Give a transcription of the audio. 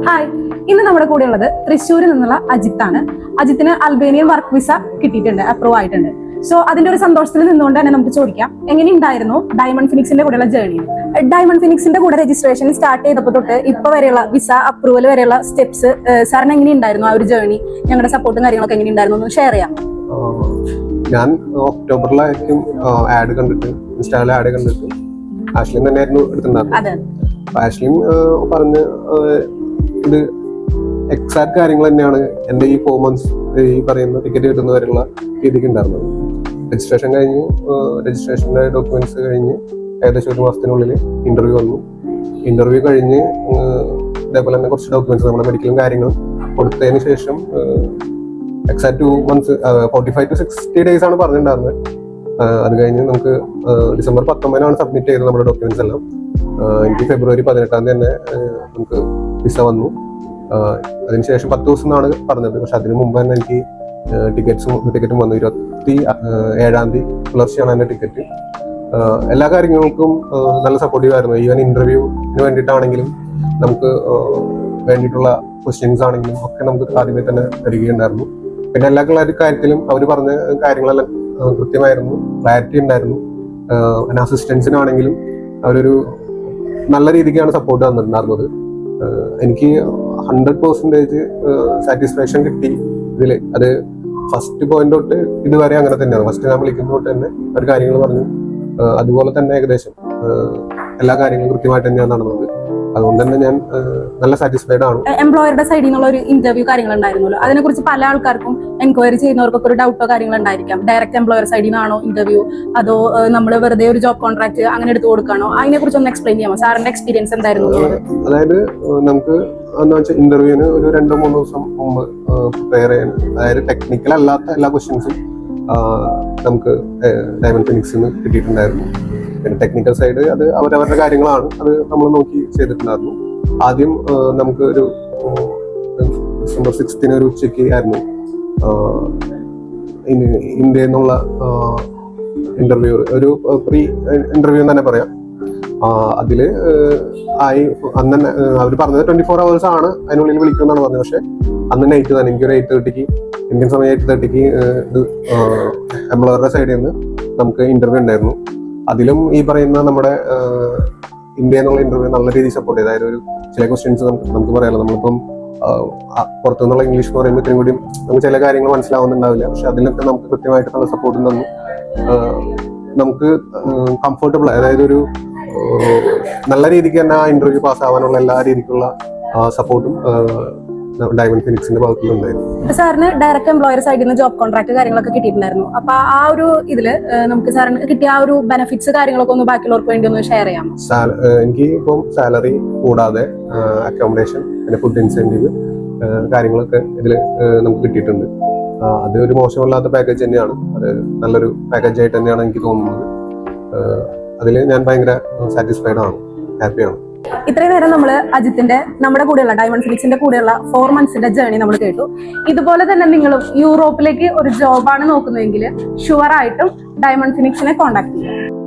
Hi, ഇന്ന് നമ്മുടെ കൂടെ ഉള്ളത് തൃശ്ശൂരിൽ നിന്നുള്ള അജിത്താണ്. അജിത്തിന് അൽബേനിയൻ വർക്ക് വിസ കിട്ടിയിട്ടുണ്ട്, അപ്രൂവ് ആയിട്ടുണ്ട്. സോ അതിന്റെ ഒരു സന്തോഷത്തിൽ നിന്നുകൊണ്ട് തന്നെ നമുക്ക് ചോദിക്കാം, എങ്ങനെയുണ്ടായിരുന്നു ഡയമണ്ട് ഫിനിക്സിന്റെ കൂടെയുള്ള ജേർണി? ഡയമണ്ട് ഫിനിക്സിന്റെ കൂടെ രജിസ്ട്രേഷൻ സ്റ്റാർട്ട് ചെയ്തപ്പോൾ തൊട്ട് ഇപ്പൊ വരെയുള്ള വിസ അപ്രൂവൽ വരെയുള്ള സ്റ്റെപ്സ് സാറിന് എങ്ങനെയുണ്ടായിരുന്നു? ആ ഒരു ജേർണി, ഞങ്ങളുടെ സപ്പോർട്ടും കാര്യങ്ങളൊക്കെ എങ്ങനെയുണ്ടായിരുന്നു എന്ന് ഷെയർ ചെയ്യാം. ഞാൻ ഒക്ടോബറിലായിരിക്കും ആഡ് കണ്ടിട്ട്, ഇൻസ്റ്റാഗ്രാമിൽ ആഡ് കണ്ടിട്ട് ആഷ്ലിൻ തന്നെയായിരുന്നു എടുത്തിട്ടുണ്ടായിരുന്നത്. ആഷ്ലിൻ പറഞ്ഞ് ഇത് എക്സാക്ട് കാര്യങ്ങൾ തന്നെയാണ് എൻ്റെ ഈ 4 months ഈ പറയുന്ന ടിക്കറ്റ് കിട്ടുന്നവരുള്ള രീതിക്ക് ഉണ്ടായിരുന്നത്. രജിസ്ട്രേഷൻ കഴിഞ്ഞു, രജിസ്ട്രേഷൻ്റെ ഡോക്യുമെന്റ്സ് കഴിഞ്ഞ് ഏകദേശം 1 മാസത്തിനുള്ളിൽ ഇന്റർവ്യൂ വന്നു. ഇന്റർവ്യൂ കഴിഞ്ഞ് ഇതേപോലെ തന്നെ കുറച്ച് ഡോക്യുമെന്റ്സ് നമ്മുടെ മെഡിക്കലും കാര്യങ്ങളും കൊടുത്തതിന് ശേഷം എക്സാക്ട് 2 months 45 to 60 days ആണ് പറഞ്ഞിട്ടുണ്ടായിരുന്നത്. അത് കഴിഞ്ഞ് നമുക്ക് ഡിസംബർ 19 സബ്മിറ്റ് ചെയ്തത് നമ്മുടെ ഡോക്യുമെന്റ്സ് എല്ലാം. എനിക്ക് ഫെബ്രുവരി 18 തന്നെ നമുക്ക് വിസ വന്നു. അതിനുശേഷം 10 ദിവസം എന്നാണ് പറഞ്ഞത്, പക്ഷെ അതിന് മുമ്പ് തന്നെ എനിക്ക് ടിക്കറ്റും വന്നു. 27 പുലർച്ചെയാണ് എൻ്റെ ടിക്കറ്റ്. എല്ലാ കാര്യങ്ങൾക്കും നല്ല സപ്പോർട്ടീവ് ആയിരുന്നു. ഈവൻ ഇന്റർവ്യൂവിന് വേണ്ടിയിട്ടാണെങ്കിലും നമുക്ക് വേണ്ടിയിട്ടുള്ള ക്വസ്റ്റ്യൻസ് ആണെങ്കിലും ഒക്കെ നമുക്ക് ആദ്യമേ തന്നെ തരികയുണ്ടായിരുന്നു. പിന്നെ എല്ലാ കാര്യത്തിലും അവർ പറഞ്ഞ കാര്യങ്ങളെല്ലാം കൃത്യമായിരുന്നു, ക്ലാരിറ്റി ഉണ്ടായിരുന്നു. അസിസ്റ്റൻസിനാണെങ്കിലും അവരൊരു നല്ല രീതിക്കാണ് സപ്പോർട്ട് തന്നിട്ടുണ്ടായിരുന്നത്. എനിക്ക് 100% സാറ്റിസ്ഫാക്ഷൻ കിട്ടി ഇതിൽ. അത് ഫസ്റ്റ് പോയിന്റ് തൊട്ട് ഇതുവരെ അങ്ങനെ തന്നെയാണ്. ഫസ്റ്റ് ഞാൻ വിളിക്കുന്ന തൊട്ട് തന്നെ ഒരു കാര്യങ്ങൾ പറഞ്ഞു, അതുപോലെ തന്നെ ഏകദേശം എല്ലാ കാര്യങ്ങളും കൃത്യമായിട്ട് തന്നെയാണ് നടന്നത്. അതുകൊണ്ട് തന്നെ ഞാൻ നല്ല സാറ്റിസ്ഫൈഡ് ആണ്. എംപ്ലോയറുടെ സൈഡിൽ നിന്നുള്ള ഒരു ഇന്റർവ്യൂ കാര്യങ്ങൾ ഉണ്ടായിരുന്നല്ലോ, അതിനെ കുറിച്ച് പല ആൾക്കാർക്കും എൻക്വയറി ചെയ്യുന്നവർക്കൊക്കെ ഒരു ഡൗട്ടോ കാര്യങ്ങൾ ഉണ്ടായിരിക്കാം. ഡയറക്റ്റ് എംപ്ലോയർ സൈഡിൽ നിന്നാണോ ഇന്റർവ്യൂ, അതോ നമ്മൾ വെറുതെ ഒരു ജോബ് കോൺട്രാക്ട് അങ്ങനെ എടുത്ത് കൊടുക്കാണോ? അതിനെ കുറിച്ച് ഒന്ന് എക്സ്പ്ലെയിൻ ചെയ്യാമോ? സാറിന്റെ എക്സ്പീരിയൻസ് എന്തായിരുന്നു? അതായത് നമുക്ക് എന്താ വെച്ചാൽ ഇന്റർവ്യൂവിന് ഒരു 2-3 ദിവസം മുമ്പ് പ്രിപ്പയർ ചെയ്യാൻ, അതായത് ടെക്നിക്കൽ അല്ലാത്ത എല്ലാ ക്വസ്റ്റ്യൻസും നമുക്ക് ഡയമണ്ട് ഫിനിക്സിന് കിട്ടിയിട്ടുണ്ടായിരുന്നു. പിന്നെ ടെക്നിക്കൽ സൈഡ് അത് അവരവരുടെ കാര്യങ്ങളാണ്, അത് നമ്മൾ നോക്കി ചെയ്തിട്ടുണ്ടായിരുന്നു. ആദ്യം നമുക്ക് ഒരു ഡിസംബർ 6 ഒരു ഉച്ചയ്ക്ക് ആയിരുന്നു ഇന്ത്യയിൽ നിന്നുള്ള ഇന്റർവ്യൂ, ഒരു പ്രീ ഇന്റർവ്യൂ എന്ന് തന്നെ പറയാം. അതില് അന്ന് തന്നെ അവർ പറഞ്ഞത് 24 hours ആണ് അതിനുള്ളിൽ വിളിക്കുമെന്നാണ് പറഞ്ഞത്. പക്ഷെ അന്ന് നൈറ്റ് തന്നെ എനിക്കൊരു 8:30 ഇന്ത്യൻ സമയം 8:30 എംപ്ലോയറുടെ സൈഡിൽ നിന്ന് നമുക്ക് ഇന്റർവ്യൂ ഉണ്ടായിരുന്നു. അതിലും ഈ പറയുന്ന നമ്മുടെ ഇന്ത്യയിൽ നിന്നുള്ള ഇന്റർവ്യൂ നല്ല രീതിയിൽ സപ്പോർട്ട് ചെയ്ത്, അതായത് ഒരു ചില ക്വസ്റ്റ്യൻസ് നമുക്ക് പറയാമല്ലോ, നമ്മളിപ്പം പുറത്തു നിന്നുള്ള ഇംഗ്ലീഷ് എന്ന് പറയുമ്പോൾ ഇത്രയും കൂടി നമുക്ക് ചില കാര്യങ്ങൾ മനസ്സിലാവുന്നുണ്ടാവില്ല. പക്ഷെ അതിലൊക്കെ നമുക്ക് കൃത്യമായിട്ട് നല്ല സപ്പോർട്ടും തന്നു. നമുക്ക് കംഫർട്ടബിൾ, അതായത് ഒരു നല്ല രീതിക്ക് തന്നെ ആ ഇന്റർവ്യൂ പാസ്സാവാനുള്ള എല്ലാ രീതിക്കുള്ള സപ്പോർട്ടും ഡയമണ്ട് ഫിനിക്സിന്റെ ഭാഗത്തുനിന്നുണ്ടായിരുന്നു. സാറിന് ഡയറക്റ്റ് എംപ്ലോയർ സൈഡിൽ നിന്ന് ജോബ് കോൺട്രാക്ട് കാര്യങ്ങളൊക്കെ കിട്ടിയിട്ടുണ്ടായിരുന്നു. അപ്പൊ ആ ഒരു ഇതില് നമുക്ക് സാറിന് കിട്ടിയ ആ ഒരു ബെനിഫിറ്റ്സ് കാര്യങ്ങളൊക്കെ ഒന്ന് ബാക്കിയുള്ളവർക്ക് വേണ്ടി ഒന്ന് ഷെയർ ചെയ്യാമോ? എനിക്ക് ഇപ്പം സാലറി കൂടാതെ അക്കോമഡേഷൻ, പിന്നെ ഫുഡ് ഇൻസെന്റീവ് കാര്യങ്ങളൊക്കെ ഇതിൽ നമുക്ക് കിട്ടിയിട്ടുണ്ട്. അത് ഒരു മോശമല്ലാത്ത പാക്കേജ് തന്നെയാണ്. അത് നല്ലൊരു പാക്കേജ് ആയിട്ട് തന്നെയാണ് എനിക്ക് തോന്നുന്നത്. അതിൽ ഞാൻ ഭയങ്കര സാറ്റിസ്ഫൈഡ് ആണ്, ഹാപ്പിയാണ്. ഇത്രയും നേരം നമ്മൾ അജിത്തിന്റെ നമ്മുടെ കൂടെയുള്ള ഡയമണ്ട് ഫിനിക്സിന്റെ കൂടെയുള്ള 4 months ജേർണി നമ്മൾ കേട്ടു. ഇതുപോലെ തന്നെ നിങ്ങളും യൂറോപ്പിലേക്ക് ഒരു ജോബാണ് നോക്കുന്നതെങ്കിൽ ഷുവർ ആയിട്ടും ഡയമണ്ട് ഫിനിക്സിനെ കോൺടാക്ട് ചെയ്യുക.